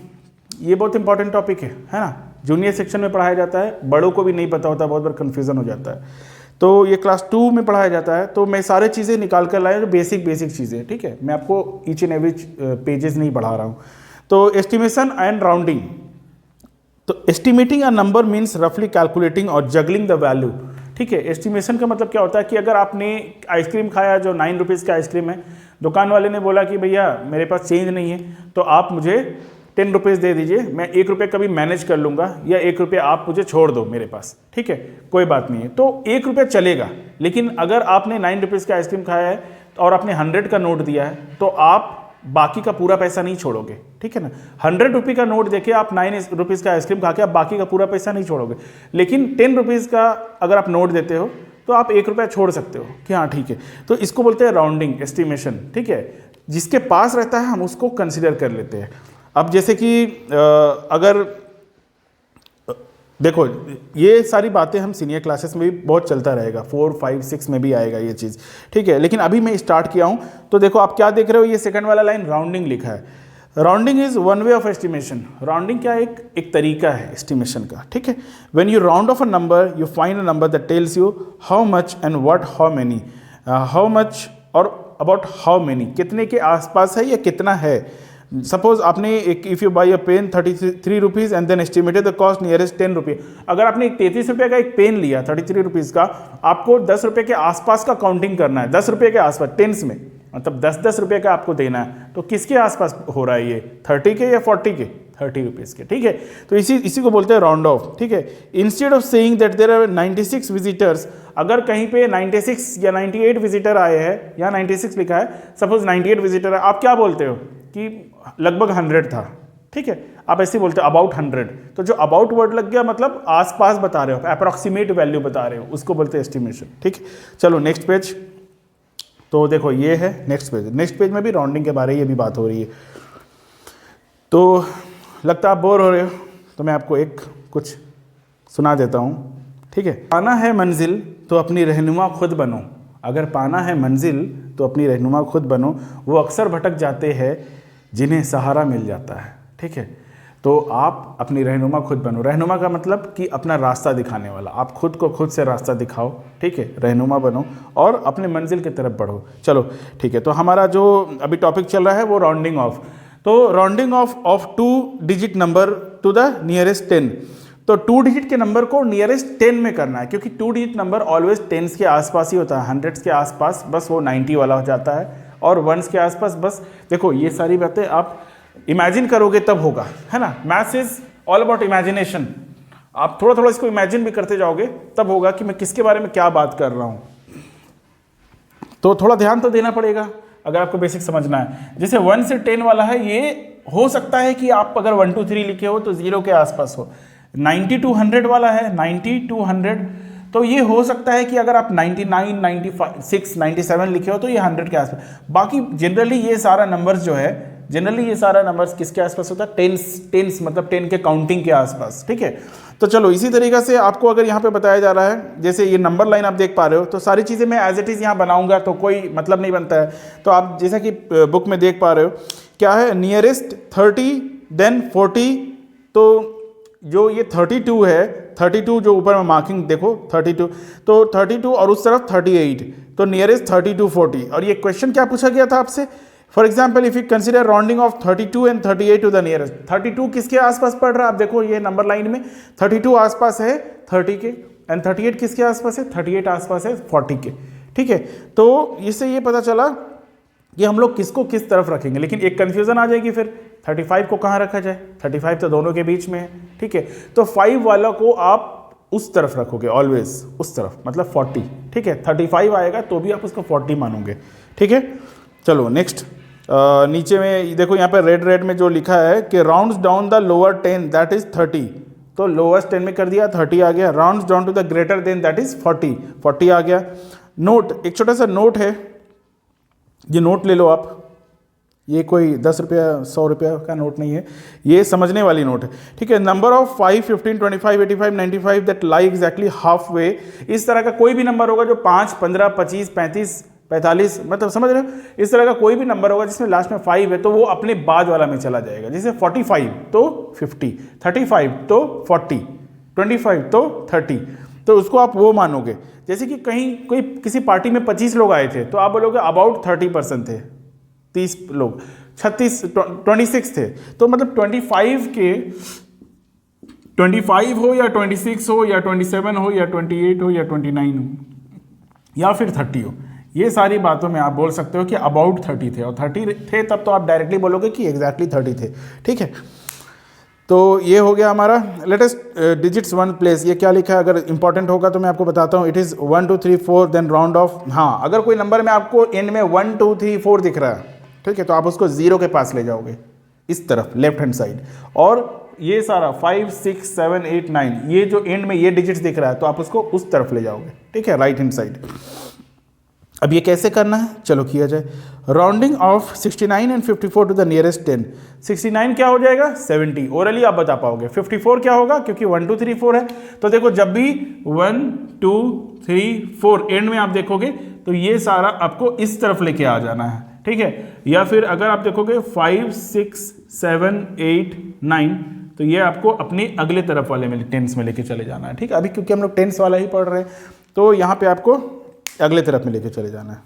ये बहुत इंपॉर्टेंट टॉपिक है ना। जूनियर सेक्शन में पढ़ाया जाता है, बड़ों को भी नहीं पता होता, बहुत बार कन्फ्यूजन हो जाता है। तो ये क्लास 2 में पढ़ाया जाता है। तो मैं सारे चीज़ें निकाल कर लाया जो बेसिक चीज़ें। ठीक है, मैं आपको ईच एंड एवरी पेजेस नहीं पढ़ा रहा हूँ। तो एस्टिमेशन एंड राउंडिंग, तो एस्टिमेटिंग अ नंबर मीन्स रफली कैलकुलेटिंग और जगलिंग द वैल्यू। ठीक है, एस्टिमेशन का मतलब क्या होता है कि अगर आपने आइसक्रीम खाया जो 9 रुपीज़ का आइसक्रीम है, दुकान वाले ने बोला कि भैया मेरे पास चेंज नहीं है, तो आप मुझे 10 रुपीज़ दे दीजिए, मैं 1 रुपये कभी मैनेज कर लूँगा, या 1 रुपये आप मुझे छोड़ दो मेरे पास। ठीक है, कोई बात नहीं है, तो 1 रुपये चलेगा। लेकिन अगर आपने 9 रुपीज़ का आइसक्रीम खाया है और आपने 100 का नोट दिया है, तो आप बाकी का पूरा पैसा नहीं छोड़ोगे। ठीक है ना, 100 रुपये का नोट देके आप 9 रुपीज़ का आइसक्रीम खा के आप बाकी का पूरा पैसा नहीं छोड़ोगे। लेकिन 10 रुपीज़ का अगर आप नोट देते हो तो आप 1 रुपया छोड़ सकते हो कि हाँ ठीक है। तो इसको बोलते हैं राउंडिंग, एस्टिमेशन। ठीक है, जिसके पास रहता है हम उसको कंसिडर कर लेते हैं। अब जैसे कि अगर देखो, ये सारी बातें हम सीनियर क्लासेस में भी बहुत चलता रहेगा, 4, 5, 6 में भी आएगा ये चीज़। ठीक है, लेकिन अभी मैं स्टार्ट किया हूँ। तो देखो आप क्या देख रहे हो, ये सेकंड वाला लाइन राउंडिंग लिखा है। Rounding is one way of estimation. Rounding क्या एक तरीका है एस्टिमेशन का, ठीक है। When you round of a number you find a number that tells you how much and what how many, how much और अबाउट हाउ मेनी, कितने के आसपास है या कितना है। सपोज आपने एक if you buy a pen 33 rupees and then estimated the cost nearest 10 रुपये। अगर आपने 33 रुपये का एक पेन लिया 33 रुपीज़ का, आपको 10 रुपये के आसपास का काउंटिंग करना है, 10 रुपये के आसपास टेंस में, मतलब 10-10 रुपये का आपको देना है। तो किसके आसपास हो रहा है ये, 30 के या 40 के, 30 रुपीज़ के, ठीक है। तो इसी को बोलते हैं राउंड ऑफ, ठीक है। Instead of saying that there are 96 visitors, अगर कहीं पे 96 या 98 विजिटर आए हैं, यहाँ 96 लिखा है, सपोज 98 विजिटर है, आप क्या बोलते हो कि लगभग 100 था, ठीक है। आप ऐसे बोलते हो अबाउट 100। तो जो अबाउट वर्ड लग गया मतलब आसपास बता रहे हो, अप्रॉक्सीमेट वैल्यू बता रहे हो, उसको बोलते हैं एस्टिमेशन, ठीक है। चलो नेक्स्ट पेज। तो देखो ये है नेक्स्ट पेज। नेक्स्ट पेज में भी राउंडिंग के बारे में ये भी बात हो रही है। तो लगता है आप बोर हो रहे हो, तो मैं आपको एक कुछ सुना देता हूँ, ठीक है। पाना है मंजिल तो अपनी रहनुमा खुद बनो। अगर पाना है मंजिल तो अपनी रहनुमा खुद बनो, वो अक्सर भटक जाते हैं जिन्हें सहारा मिल जाता है, ठीक है। तो आप अपनी रहनुमा खुद बनो। रहनुमा का मतलब कि अपना रास्ता दिखाने वाला, आप खुद को खुद से रास्ता दिखाओ, ठीक है। रहनुमा बनो और अपने मंजिल की तरफ बढ़ो। चलो ठीक है। तो हमारा जो अभी टॉपिक चल रहा है वो राउंडिंग ऑफ। तो rounding off 2 digit number two the nearest 10। तो 2 डिजिट के नंबर को नियरेस्ट 10 में करना है, क्योंकि 2 डिजिट नंबर ऑलवेज टेंस के आसपास ही होता है, हंड्रेड्स के आसपास बस वो 90 वाला हो जाता है, और वंस के आसपास बस। देखो ये सारी बातें आप इमेजिन करोगे तब होगा, है ना। Maths is all about imagination. आप थोड़ा थोड़ा इसको इमेजिन भी करते जाओगे तब होगा कि मैं किसके बारे में क्या बात कर रहा हूँ। तो थोड़ा ध्यान तो देना पड़ेगा अगर आपको बेसिक समझना है। जैसे 1 से 10 वाला है, ये हो सकता है कि आप अगर 1 2 3 लिखे हो तो 0 के आसपास हो। 90 to 100 वाला है, 90 to 100, तो ये हो सकता है कि अगर आप 99, 96, 97 लिखे हो तो ये 100 के आसपास। बाकी जनरली ये सारा नंबर्स जो है, जनरली ये सारा नंबर्स किसके आसपास होता है, टेंस मतलब 10 के काउंटिंग के आसपास, ठीक है। तो चलो इसी तरीके से आपको अगर यहाँ पे बताया जा रहा है, जैसे ये नंबर लाइन आप देख पा रहे हो, तो सारी चीज़ें मैं एज इट इज़ यहाँ बनाऊंगा तो कोई मतलब नहीं बनता है। तो आप जैसा कि बुक में देख पा रहे हो क्या है, नियरेस्ट 30 देन 40। तो जो ये 32 है, 32 जो ऊपर में मार्किंग देखो 32, तो 32 और उस तरफ 38, तो नियरेस्ट 32 40। और ये क्वेश्चन क्या पूछा गया था आपसे, for example if you consider rounding off 32 and 38 to the nearest. 32 किसके आसपास पड़ रहा है, आप देखो ये नंबर लाइन में 32 आसपास है 30 के, एंड 38 किसके आसपास है, 38 आसपास है 40 के, ठीक है। तो इससे ये पता चला कि हम लोग किसको किस तरफ रखेंगे, लेकिन एक कंफ्यूजन आ जाएगी फिर 35 को कहाँ रखा जाए, 35 तो दोनों के बीच में है, ठीक है। तो 5 वाला को आप उस तरफ रखोगे, ऑलवेज उस तरफ, मतलब 40, ठीक है। 35 आएगा तो भी आप उसको 40 मानोगे, ठीक है। चलो नेक्स्ट, नीचे में देखो यहाँ पे रेड में जो लिखा है कि rounds down the lower 10 that is 30, तो लोवेस्ट 10 में कर दिया 30 आ गया। Rounds down to the greater than that is 40 आ गया। नोट, एक छोटा सा नोट है, ये नोट ले लो आप, ये कोई 10 रुपया 100 रुपया का नोट नहीं है, ये समझने वाली नोट है, ठीक है। Number of 5, 15, 25, 85, 95 that lie exactly half way. इस तरह का कोई भी नंबर होगा जो 5, 15, 25, 35, 45, मतलब समझ रहे हो, इस तरह का कोई भी नंबर होगा जिसमें लास्ट में 5 है तो वो अपने बाद वाला में चला जाएगा। जैसे 45 तो 50, 35 तो 40, 25 तो 30, तो उसको आप वो मानोगे। जैसे कि कहीं कोई किसी पार्टी में 25 लोग आए थे तो आप बोलोगे अबाउट 30% थे, 30 लोग, 26 थे, तो मतलब 25 के 25 हो या 26 हो या 27 हो या 28 हो या 29 हो या फिर 30 हो, ये सारी बातों में आप बोल सकते हो कि अबाउट 30 थे, और 30 थे तब तो आप डायरेक्टली बोलोगे कि एग्जैक्टली 30 थे, ठीक है। तो ये हो गया हमारा लेटेस्ट डिजिट्स 1 प्लेस। ये क्या लिखा है, अगर इंपॉर्टेंट होगा तो मैं आपको बताता हूँ। It is 1 2 3 4 then round off. हाँ, अगर कोई नंबर में आपको एंड में 1 2 3 4 दिख रहा है, ठीक है, तो आप उसको 0 के पास ले जाओगे इस तरफ लेफ्ट हैंड साइड, और ये सारा 5 6 7 8 9 ये जो एंड में ये डिजिट्स दिख रहा है तो आप उसको उस तरफ ले जाओगे, ठीक है, राइट हैंड साइड। अब ये कैसे करना है, चलो किया जाए। Rounding off 69 and 54 to the nearest 10। 69 क्या हो जाएगा 70, ओरली आप बता पाओगे। 54 क्या होगा, क्योंकि 1 2 3 4 है, तो देखो जब भी 1 2 3 4 एंड में आप देखोगे तो ये सारा आपको इस तरफ लेके आ जाना है, ठीक है। या फिर अगर आप देखोगे 5, 6, 7, 8, 9, तो ये आपको अपनी अगले तरफ वाले में टेंस में लेके चले जाना है, ठीक है। अभी क्योंकि हम लोग टेंस वाला ही पढ़ रहे हैं, तो यहाँ पे आपको अगले तरफ में लेके चले जाना है।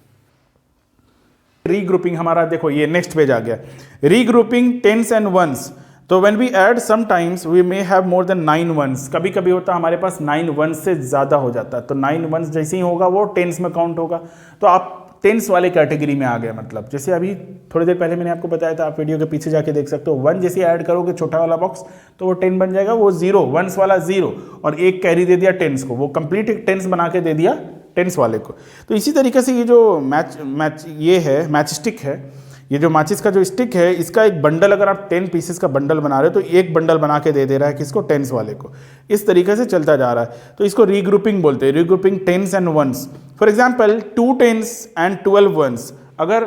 रीग्रुपिंग हमारा देखो ये नेक्स्ट पेज आ गया, रीग्रुपिंग टेंस एंड वंस। तो when we add sometimes we may have more than 9 ones, कभी कभी होता है हमारे पास 9 वंस से ज़्यादा हो जाता है, तो 9 वंस जैसे ही होगा वो टेंस में काउंट होगा, तो आप टेंस वाले कैटेगरी में आ गए। मतलब जैसे अभी थोड़ी देर पहले मैंने आपको बताया था, आप वीडियो के पीछे जाके देख सकते हो, 1 जैसे ऐड करोगे छोटा वाला बॉक्स तो वो 10 बन जाएगा, वो 0 वंस वाला 0 और एक कैरी दे दिया टेंस को, वो कंप्लीट एक टेंस बना के दे दिया टेंस वाले को। तो इसी तरीके से ये जो मैच स्टिक है, ये जो माचिस का जो स्टिक है, इसका एक बंडल अगर आप 10 पीसेस का बंडल बना रहे हो तो एक बंडल बना के दे रहा है किसको, टेंस वाले को। इस तरीके से चलता जा रहा है, तो इसको रीग्रुपिंग बोलते हैं, regrouping tens and ones. For example 2 tens and 12 ones, अगर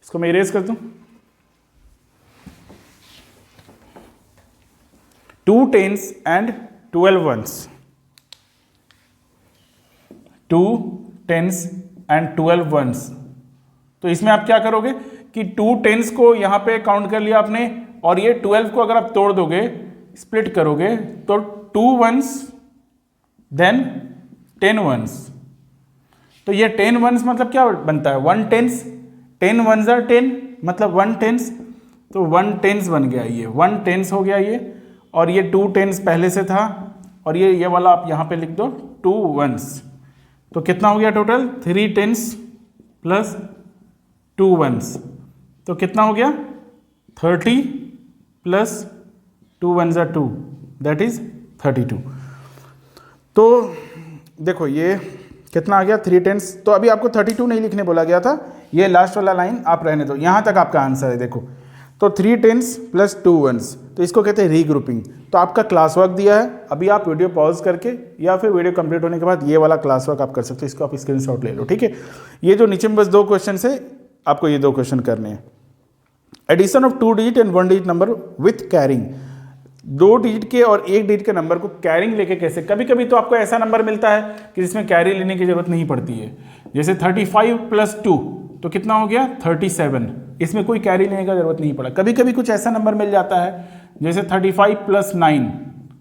इसको मैं इरेज कर दूं, 2 tens and 12 ones, 2 tens and 12 ones, तो इसमें आप क्या करोगे कि 2 टेंस को यहाँ पे काउंट कर लिया आपने, और ये 12 को अगर आप तोड़ दोगे, स्प्लिट करोगे, तो 2 वंस देन 10 वंस। तो ये 10 वंस मतलब क्या बनता है, 1 टेंस, 10 वंस आर 10 मतलब 1 टेंस, तो 1 टेंस बन गया, ये 1 टेंस हो गया ये, और ये 2 टेंस पहले से था, और ये वाला आप यहाँ पे लिख दो 2 वंस, तो कितना हो गया टोटल, 3 टेंस प्लस 2 वंस, तो कितना हो गया 30 plus 2 ones are 2, that is 32। तो देखो ये कितना आ गया 3 टेंस, तो अभी आपको 32 नहीं लिखने बोला गया था, ये लास्ट वाला लाइन आप रहने दो, यहाँ तक आपका आंसर है। देखो तो 3 टेंस प्लस 2 वंस, तो इसको कहते हैं रीग्रुपिंग। तो आपका क्लास वर्क दिया है, अभी आप वीडियो पॉज करके या फिर वीडियो कंप्लीट होने के बाद ये वाला क्लास वर्क आप कर सकते हो, इसको आप स्क्रीनशॉट ले लो, ठीक है। ये जो नीचे में बस 2 क्वेश्चन है, आपको ये 2 क्वेश्चन करने हैं। Addition of 2 digit and 1 digit number with carrying, 2 digit के और 1 डिजिट के नंबर को कैरिंग लेके कैसे, कभी कभी तो आपको ऐसा नंबर मिलता है कि जिसमें कैरी लेने की जरूरत नहीं पड़ती है, जैसे 35 प्लस 2 तो कितना हो गया 37, इसमें कोई कैरी लेने का जरूरत नहीं पड़ा। कभी कभी कुछ ऐसा नंबर मिल जाता है जैसे 35 प्लस 9,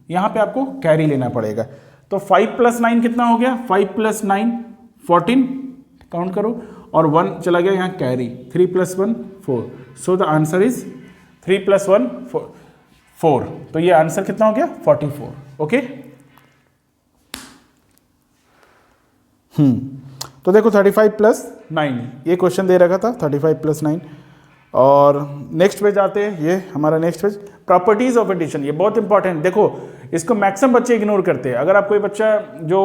यहाँ पे आपको कैरी लेना पड़ेगा, तो 5 प्लस 9 कितना हो गया, 5 प्लस 9 14, काउंट करो, और 1 चला गया यहाँ carry, 3 plus 1 4, so the answer is 3 plus 1 4, तो ये आंसर कितना हो गया 44, ओके। तो देखो 35 प्लस 9 ये क्वेश्चन दे रखा था, 35 प्लस 9। और नेक्स्ट पेज आते हैं, ये हमारा next page, properties of addition, ये बहुत इंपॉर्टेंट। देखो इसको मैक्सिमम बच्चे इग्नोर करते हैं। अगर आप कोई बच्चा जो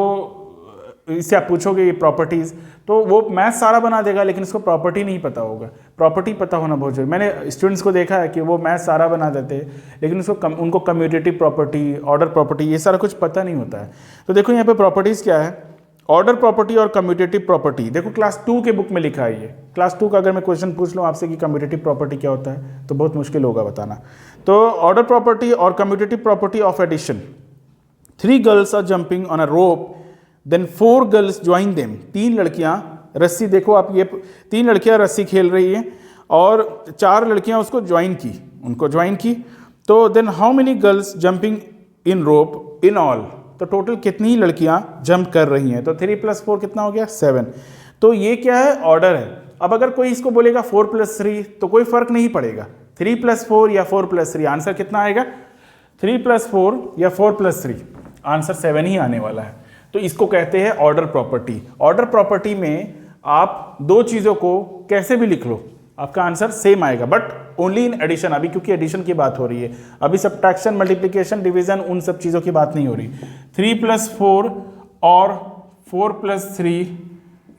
इससे आप पूछोगे ये प्रॉपर्टीज, तो वो मैथ सारा बना देगा लेकिन इसको प्रॉपर्टी नहीं पता होगा। प्रॉपर्टी पता होना बहुत जरूरी। मैंने स्टूडेंट्स को देखा है कि वो मैथ सारा बना देते हैं लेकिन उसको उनको कम्यूटेटिव प्रॉपर्टी, ऑर्डर प्रॉपर्टी, ये सारा कुछ पता नहीं होता है। तो देखो यहाँ पे प्रॉपर्टीज क्या है, ऑर्डर प्रॉपर्टी और कम्यूटेटिव प्रॉपर्टी। देखो क्लास 2 के बुक में लिखा है ये। क्लास 2 का अगर मैं क्वेश्चन पूछ लूँ आपसे कि कम्यूटेटिव प्रॉपर्टी क्या होता है तो बहुत मुश्किल होगा बताना। तो ऑर्डर प्रॉपर्टी और commutative property of addition, 3 girls are jumping on a rope, then 4 girls join them, 3 लड़कियां रस्सी, देखो आप ये 3 लड़कियां रस्सी खेल रही हैं और 4 लड़कियां उसको ज्वाइन की, उनको ज्वाइन की। तो then how many girls jumping in rope in all, तो टोटल कितनी लड़कियां जंप कर रही हैं, तो 3 प्लस 4 कितना हो गया 7। तो ये क्या है, ऑर्डर है। अब अगर कोई इसको बोलेगा 4 प्लस 3 तो कोई फर्क नहीं पड़ेगा, 3 प्लस 4 या 4 प्लस 3, आंसर कितना आएगा 3 प्लस 4 या 4 प्लस 3, आंसर 7 ही आने वाला है। तो इसको कहते हैं ऑर्डर प्रॉपर्टी। ऑर्डर प्रॉपर्टी में आप 2 चीज़ों को कैसे भी लिख लो आपका आंसर सेम आएगा, बट ओनली इन एडिशन। अभी क्योंकि एडिशन की बात हो रही है, अभी सब्ट्रैक्शन, मल्टीप्लिकेशन, डिवीजन उन सब चीज़ों की बात नहीं हो रही। 3 प्लस 4 और 4 प्लस 3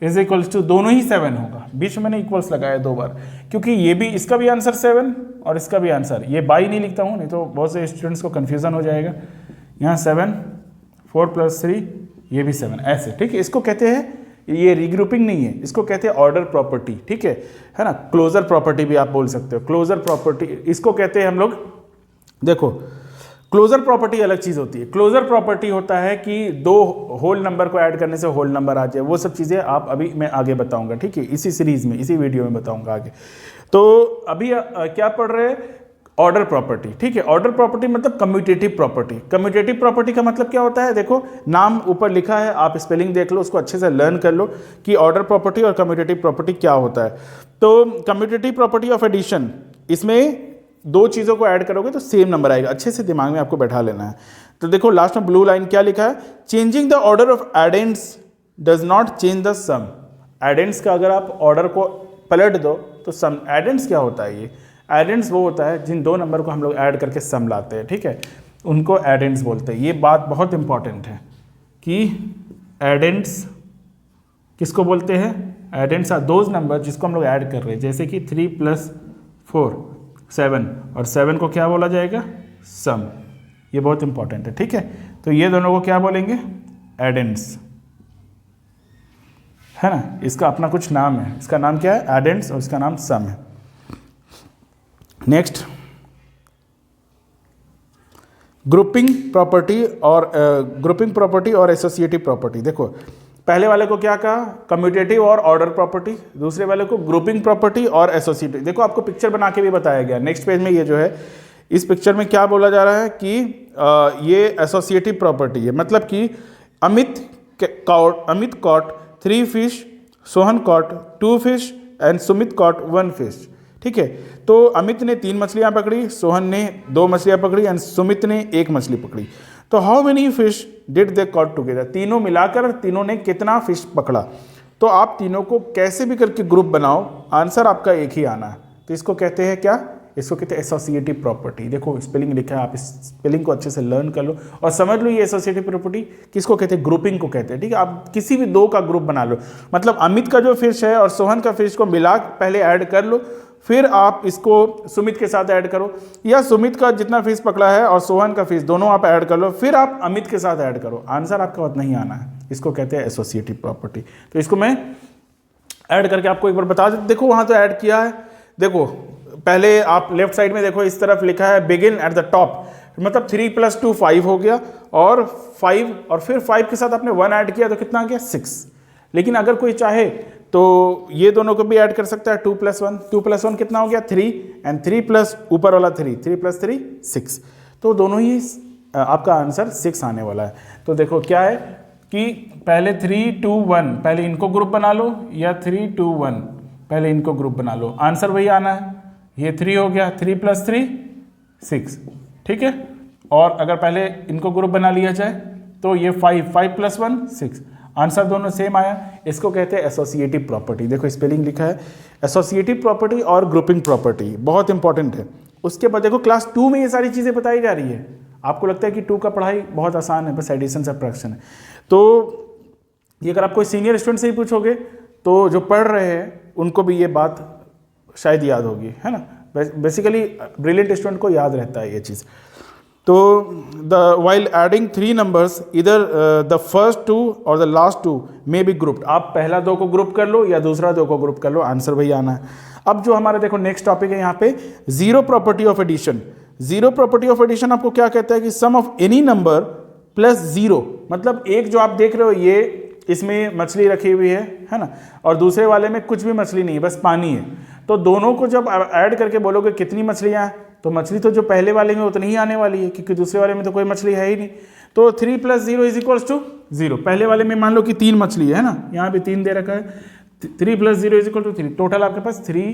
इज इक्वल्स टू, दोनों ही 7 होगा। बीच में मैंने इक्वल्स लगाया 2 बार क्योंकि ये भी, इसका भी आंसर 7 और इसका भी आंसर, ये बाई नहीं लिखता हूँ नहीं तो बहुत से स्टूडेंट्स को कन्फ्यूजन हो जाएगा। यहाँ 7, 4 प्लस 3, ये भी 7, ऐसे, ठीक है। इसको कहते हैं, ये रीग्रुपिंग नहीं है, इसको कहते हैं ऑर्डर प्रॉपर्टी, ठीक है ना। क्लोजर प्रॉपर्टी भी आप बोल सकते हो, क्लोजर प्रॉपर्टी इसको कहते हैं हम लोग। देखो क्लोजर प्रॉपर्टी अलग चीज़ होती है। क्लोजर प्रॉपर्टी होता है कि दो होल नंबर को ऐड करने से होल नंबर आ जाए, वो सब चीज़ें आप अभी मैं आगे बताऊंगा, ठीक है, इसी सीरीज में, इसी वीडियो में बताऊंगा आगे। तो अभी क्या पढ़ रहे हैं, ऑर्डर प्रॉपर्टी, ठीक है। ऑर्डर प्रॉपर्टी मतलब कम्यूटेटिव प्रॉपर्टी। कम्यूटेटिव प्रॉपर्टी का मतलब क्या होता है, देखो नाम ऊपर लिखा है, आप स्पेलिंग देख लो, उसको अच्छे से लर्न कर लो कि ऑर्डर प्रॉपर्टी और कम्यूटेटिव प्रॉपर्टी क्या होता है। तो कम्यूटेटिव प्रॉपर्टी ऑफ एडिशन, इसमें दो चीज़ों को ऐड करोगे तो सेम नंबर आएगा, अच्छे से दिमाग में आपको बैठा लेना है। तो देखो लास्ट में ब्लू लाइन क्या लिखा है, changing the order of addends does not change the sum. Addends का अगर आप ऑर्डर को पलट दो तो सम, एडेंट्स क्या होता है, ये एडेंट्स वो होता है जिन दो नंबर को हम लोग ऐड करके सम लाते हैं, ठीक है, उनको एडेंट्स बोलते हैं। ये बात बहुत इंपॉर्टेंट है कि एडेंट्स किसको बोलते हैं, एडेंट्स आर दोज नंबर जिसको हम लोग ऐड कर रहे हैं, जैसे कि 3 + 4 7, और 7 को क्या बोला जाएगा, सम। ये बहुत इंपॉर्टेंट है, ठीक है। तो ये दोनों को क्या बोलेंगे, एडेंट्स, है ना, इसका अपना कुछ नाम है, इसका नाम क्या है, एडेंट्स, और इसका नाम सम है। नेक्स्ट, ग्रुपिंग प्रॉपर्टी और एसोसिएटिव प्रॉपर्टी। देखो पहले वाले को क्या कहा, कम्यूटेटिव और ऑर्डर प्रॉपर्टी, दूसरे वाले को ग्रुपिंग प्रॉपर्टी और एसोसिएटिव। देखो आपको पिक्चर बना के भी बताया गया नेक्स्ट पेज में, ये जो है इस पिक्चर में क्या बोला जा रहा है कि ये एसोसिएटिव प्रॉपर्टी है, मतलब कि Amit caught 3 fish, Sohan caught 2 fish and Sumit caught 1 fish, ठीक है। तो अमित ने 3 मछलियां पकड़ी, सोहन ने 2 मछलियां पकड़ी एंड सुमित ने 1 मछली पकड़ी। तो how many fish did they caught together, तीनों मिलाकर तीनों ने कितना फिश पकड़ा। तो आप तीनों को कैसे भी करके ग्रुप बनाओ, आंसर आपका एक ही आना है। तो इसको कहते हैं क्या, इसको कहते हैं एसोसिएटिव प्रॉपर्टी। देखो स्पेलिंग लिखा है, आप इस स्पेलिंग को अच्छे से लर्न कर लो और समझ लो ये एसोसिएटिव प्रॉपर्टी किसको कहते हैं, ग्रुपिंग को कहते हैं, ठीक है। आप किसी भी दो का ग्रुप बना लो, मतलब अमित का जो फिश है और सोहन का फिश को मिला पहले ऐड कर लो, फिर आप इसको सुमित के साथ ऐड करो, या सुमित का जितना फिश पकड़ा है और सोहन का फिश दोनों आप ऐड कर लो, फिर आप अमित के साथ ऐड करो, आंसर आपका उतना ही आना है। इसको कहते हैं एसोसिएटिव प्रॉपर्टी। तो इसको मैं ऐड करके आपको एक बार बता दें। देखो वहाँ तो ऐड किया है, देखो पहले आप लेफ्ट साइड में देखो, इस तरफ लिखा है बिगिन एट द टॉप, मतलब 3 + 2 5 हो गया, और 5 और फिर 5 के साथ आपने 1 ऐड किया तो कितना आ गया, 6। लेकिन अगर कोई चाहे तो ये दोनों को भी ऐड कर सकता है, 2 + 1, 2 + 1 कितना हो गया, 3, एंड 3 प्लस ऊपर वाला 3 + 3 6। तो दोनों ही आपका आंसर 6 आने वाला है। तो देखो क्या है कि पहले 3 2 1 पहले इनको ग्रुप बना लो, या 3 2 1 पहले इनको ग्रुप बना लो, आंसर वही आना है। ये 3 हो गया, 3 + 3 6, ठीक है। और अगर पहले इनको ग्रुप बना लिया जाए तो ये 5 + 1 6, आंसर दोनों सेम आया। इसको कहते हैं एसोसिएटिव प्रॉपर्टी। देखो स्पेलिंग लिखा है, एसोसिएटिव प्रॉपर्टी और ग्रुपिंग प्रॉपर्टी, बहुत इंपॉर्टेंट है। उसके बाद देखो क्लास 2 में ये सारी चीज़ें बताई जा रही है। आपको लगता है कि 2 का पढ़ाई बहुत आसान है, बस एडिशन सब्ट्रैक्शन है। तो ये अगर आप कोई सीनियर स्टूडेंट से ही पूछोगे तो जो पढ़ रहे हैं उनको भी ये बात शायद याद होगी, है ना। बेसिकली ब्रिलियंट स्टूडेंट को याद रहता है ये चीज़। तो while adding 3 numbers, either the first 2 और the last 2 may be grouped। आप पहला 2 को ग्रुप कर लो या दूसरा 2 को ग्रुप कर लो, आंसर वही आना है। अब जो हमारा देखो नेक्स्ट टॉपिक है यहाँ पे, zero property of addition. Zero property of addition आपको क्या कहता है कि sum of any number plus 0, मतलब एक जो आप देख रहे हो ये इसमें मछली रखी हुई है ना, और दूसरे वाले में कुछ भी मछली नहीं है, बस पानी है। तो दोनों को जब ऐड करके बोलोगे कितनी मछलियाँ हैं, तो मछली तो जो पहले वाले में उतनी ही आने वाली है, क्योंकि दूसरे वाले में तो कोई मछली है ही नहीं। तो 3 + 0 = 0। पहले वाले में मान लो कि 3 मछली है ना, यहाँ पे 3 दे रखा है, 3 + 0 = 3। टोटल आपके पास 3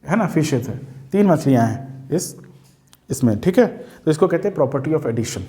है ना फिशेज है, 3 मछलियाँ हैं इसमें, ठीक है। तो इसको कहते हैं प्रॉपर्टी ऑफ एडिशन।